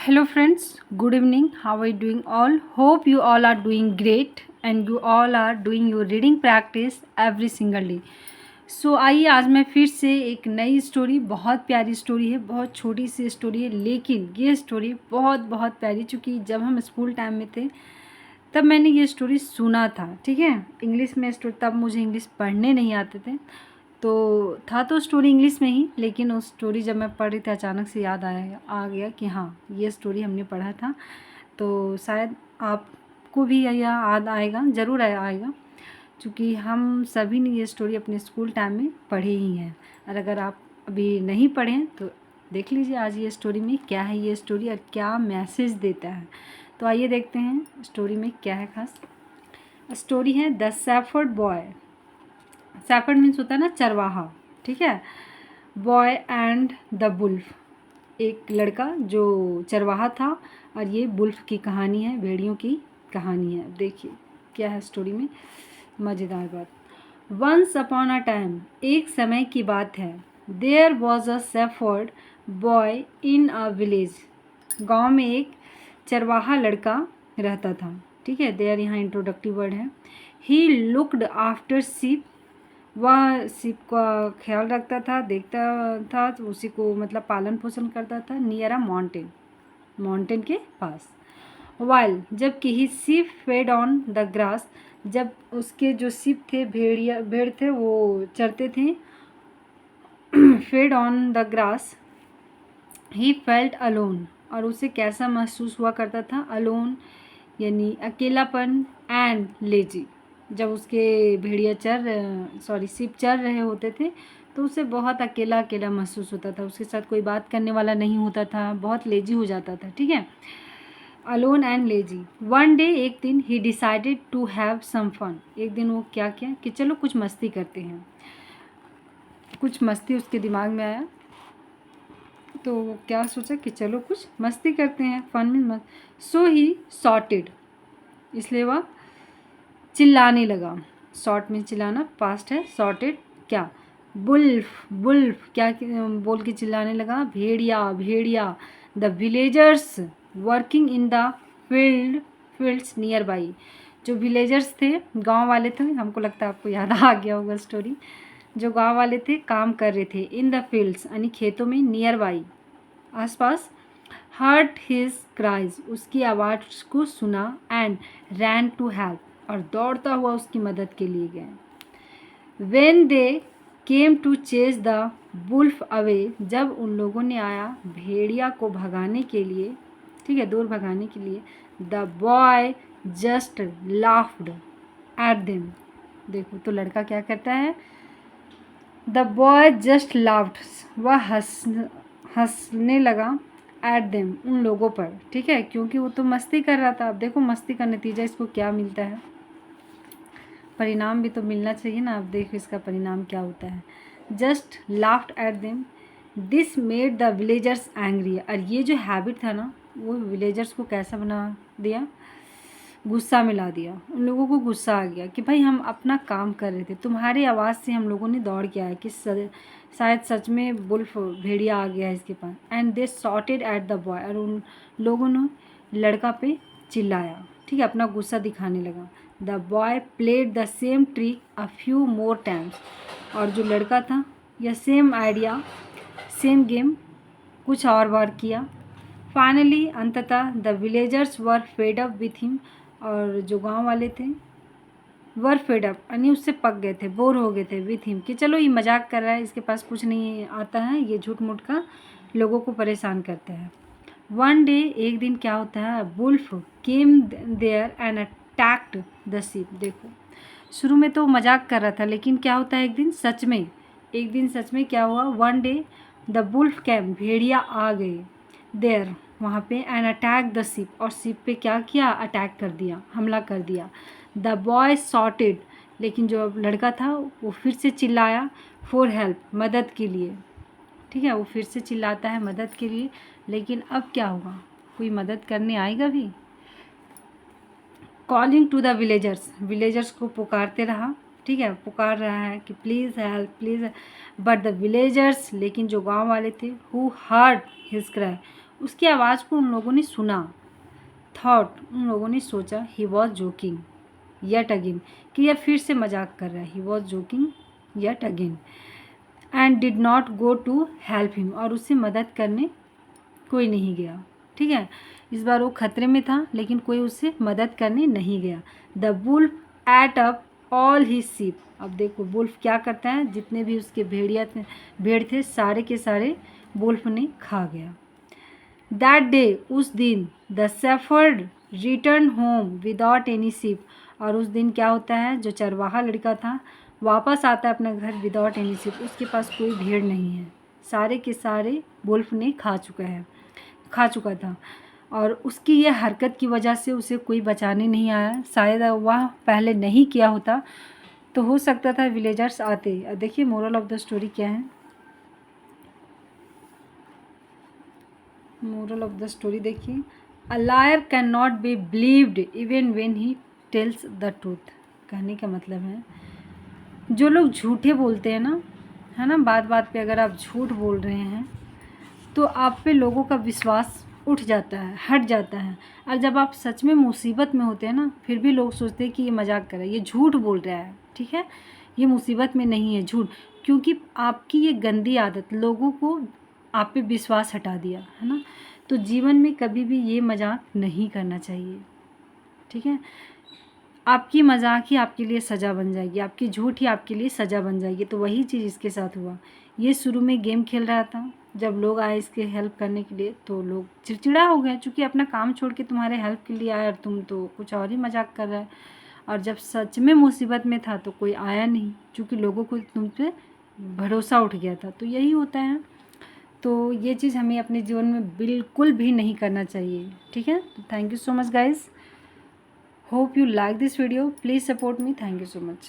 Hello friends, good evening. How are you doing all? Hope you all are doing great and you all are doing your reading practice every single day. आइए आज मैं फिर से एक नई story, बहुत प्यारी स्टोरी है, बहुत छोटी सी स्टोरी है, लेकिन ये स्टोरी बहुत बहुत प्यारी, चूँकि जब हम स्कूल टाइम में थे तब मैंने ये स्टोरी सुना था। ठीक है, इंग्लिश में स्टोरी, तब मुझे इंग्लिश पढ़ने नहीं आते थे, तो था तो स्टोरी इंग्लिश में ही, लेकिन उस स्टोरी जब मैं पढ़ रही थी अचानक से याद आ गया कि हाँ, ये स्टोरी हमने पढ़ा था। तो शायद आपको भी यह याद आएगा, ज़रूर आएगा, क्योंकि हम सभी ने ये स्टोरी अपने स्कूल टाइम में पढ़ी ही है। और अगर आप अभी नहीं पढ़ें तो देख लीजिए आज ये स्टोरी में क्या है, ये स्टोरी और क्या मैसेज देता है। तो आइए देखते हैं स्टोरी में क्या है खास। स्टोरी है the shepherd boy. Shepherd means होता है ना चरवाहा, ठीक है। बॉय एंड द बुल्फ, एक लड़का जो चरवाहा था, और ये बुल्फ की कहानी है, भेड़ियों की कहानी है। देखिए क्या है स्टोरी में, मज़ेदार बात। वंस अपॉन अ टाइम, एक समय की बात है, there was a shepherd boy in a village, गांव में एक चरवाहा लड़का रहता था। ठीक है, देयर यहाँ इंट्रोडक्टिव वर्ड है। ही लुक्ड आफ्टर शीप, वह शिप का ख्याल रखता था, देखता था, तो उसी को मतलब पालन पोषण करता था। नियर अ माउंटेन, माउंटेन के पास। वाइल, जबकि he sheep fed on the grass, जब उसके जो शिप थे, भेड़ थे, वो चरते थे। Fade on the grass, he felt alone, और उसे कैसा महसूस हुआ करता था, अलोन यानी अकेलापन, एंड लेजी, जब उसके भेड़िया शिप चर रहे होते थे तो उसे बहुत अकेला अकेला महसूस होता था, उसके साथ कोई बात करने वाला नहीं होता था, बहुत लेजी हो जाता था। ठीक है, alone and lazy. One day, एक दिन, he decided to have some fun, एक दिन वो क्या किया कि चलो कुछ मस्ती करते हैं। कुछ मस्ती उसके दिमाग में आया, तो वो क्या सोचा कि चलो कुछ मस्ती करते हैं, फन में मस्त। सो ही सॉर्टेड, इसलिए वह चिल्लाने लगा। शॉर्ट में चिल्लाना, पास्ट है, सॉर्टेड क्या, बुल्फ बुल्फ क्या बोल के चिल्लाने लगा, भेड़िया भेड़िया। The villagers working in the fields near by, जो विलेजर्स थे, गांव वाले थे, हमको लगता है आपको याद आ गया होगा स्टोरी, जो गांव वाले थे काम कर रहे थे, इन द फील्ड्स यानी खेतों में, नियर बाई आसपास। हर्ट हिज क्राइज, उसकी आवाज़ को सुना, एंड रैन टू हेल्प, और दौड़ता हुआ उसकी मदद के लिए गए। When they came to chase the wolf away, जब उन लोगों ने आया भेड़िया को भगाने के लिए, ठीक है, दूर भगाने के लिए, the boy just laughed at them. देखो तो लड़का क्या करता है, द बॉय जस्ट लाफ्ड, वह हंसने लगा, एट देम, उन लोगों पर। ठीक है, क्योंकि वो तो मस्ती कर रहा था। अब देखो मस्ती का नतीजा इसको क्या मिलता है, परिणाम भी तो मिलना चाहिए ना। अब देखो इसका परिणाम क्या होता है। Just laughed at them, this made the villagers angry, और ये जो हैबिट था ना, वो विलेजर्स को कैसा बना दिया, गुस्सा में ला दिया। उन लोगों को गुस्सा आ गया कि भाई हम अपना काम कर रहे थे, तुम्हारी आवाज़ से हम लोगों ने दौड़ के आया कि शायद सच में बुल्फ भेड़िया आ गया है इसके पास। And they shouted at the boy, और उन लोगों ने लड़का पे चिल्लाया। ठीक है, अपना गुस्सा दिखाने लगा। The boy played the same trick a few more times, और जो लड़का था यह सेम आइडिया, सेम गेम कुछ और बार किया। फाइनली, अंततः, the villagers were fed up with him, और जो गांव वाले थे वर फेड अप यानी उससे पक गए थे, बोर हो गए थे, विथ हिम, कि चलो ये मजाक कर रहा है, इसके पास कुछ नहीं आता है, ये झूठ मूठ का लोगों को परेशान करता है। वन डे, एक दिन क्या होता है, wolf came there and attacked the sheep. देखो शुरू में तो मजाक कर रहा था, लेकिन क्या होता है, एक दिन सच में क्या हुआ, one day the wolf came, भेड़िया आ गए, देयर वहाँ पे, एंड अटैक द शिप, और शिप पे क्या किया, अटैक कर दिया, हमला कर दिया। द बॉय शॉटेड, लेकिन जो लड़का था वो फिर से चिल्लाया, फॉर हेल्प, मदद के लिए। ठीक है, वो फिर से चिल्लाता है मदद के लिए, लेकिन अब क्या होगा, कोई मदद करने आएगा भी। Calling to the villagers, villagers को पुकारते रहा। ठीक है, पुकार रहा है कि please help please, but the villagers, लेकिन जो गांव वाले थे, हु हर्ड हिज क्राई, उसकी आवाज़ को उन लोगों ने सुना। थॉट, उन लोगों ने सोचा, he was joking yet again, कि यह फिर से मजाक कर रहा है। He was joking yet again and did not go to help him, और उससे मदद करने कोई नहीं गया। ठीक है, इस बार वो खतरे में था लेकिन कोई उससे मदद करने नहीं गया। The wolf ate up all his sheep, अब देखो वुल्फ क्या करता है, जितने भी उसके भेड़ थे सारे के सारे वुल्फ ने खा गया। दैट डे, उस दिन, the shepherd return home without any sheep, और उस दिन क्या होता है, जो चरवाहा लड़का था वापस आता है अपने घर विदाउट एनी शीप, उसके पास कोई भेड़ नहीं है, सारे के सारे वुल्फ ने खा चुका था। और उसकी यह हरकत की वजह से उसे कोई बचाने नहीं आया। शायद वह पहले नहीं किया होता तो हो सकता था विलेजर्स आते। देखिए मोरल ऑफ द स्टोरी क्या है। मोरल ऑफ द स्टोरी देखिए, a liar can not be believed even when he tells the truth. कहने का मतलब है, जो लोग झूठे बोलते हैं ना, है ना, बात बात पे अगर आप झूठ बोल रहे हैं तो आप पे लोगों का विश्वास उठ जाता है, हट जाता है। और जब आप सच में मुसीबत में होते हैं ना, फिर भी लोग सोचते हैं कि ये मजाक कर रहा है, ये झूठ बोल रहा है। ठीक है, ये मुसीबत में नहीं है, झूठ, क्योंकि आपकी ये गंदी आदत लोगों को आप पे विश्वास हटा दिया है ना। तो जीवन में कभी भी ये मजाक नहीं करना चाहिए। ठीक है, आपकी मजाक ही आपके लिए सज़ा बन जाएगी, आपकी झूठ ही आपके लिए सज़ा बन जाएगी। तो वही चीज़ इसके साथ हुआ। ये शुरू में गेम खेल रहा था, जब लोग आए इसके हेल्प करने के लिए तो लोग चिड़चिड़ा हो गए, क्योंकि अपना काम छोड़ के तुम्हारे हेल्प के लिए आया और तुम तो कुछ और ही मजाक कर रहा है। और जब सच में मुसीबत में था तो कोई आया नहीं, क्योंकि लोगों को तुम पे भरोसा उठ गया था। तो यही होता है। तो ये चीज़ हमें अपने जीवन में बिल्कुल भी नहीं करना चाहिए। ठीक है, तो thank you so much guys, hope you like this video, please support me, thank you so much।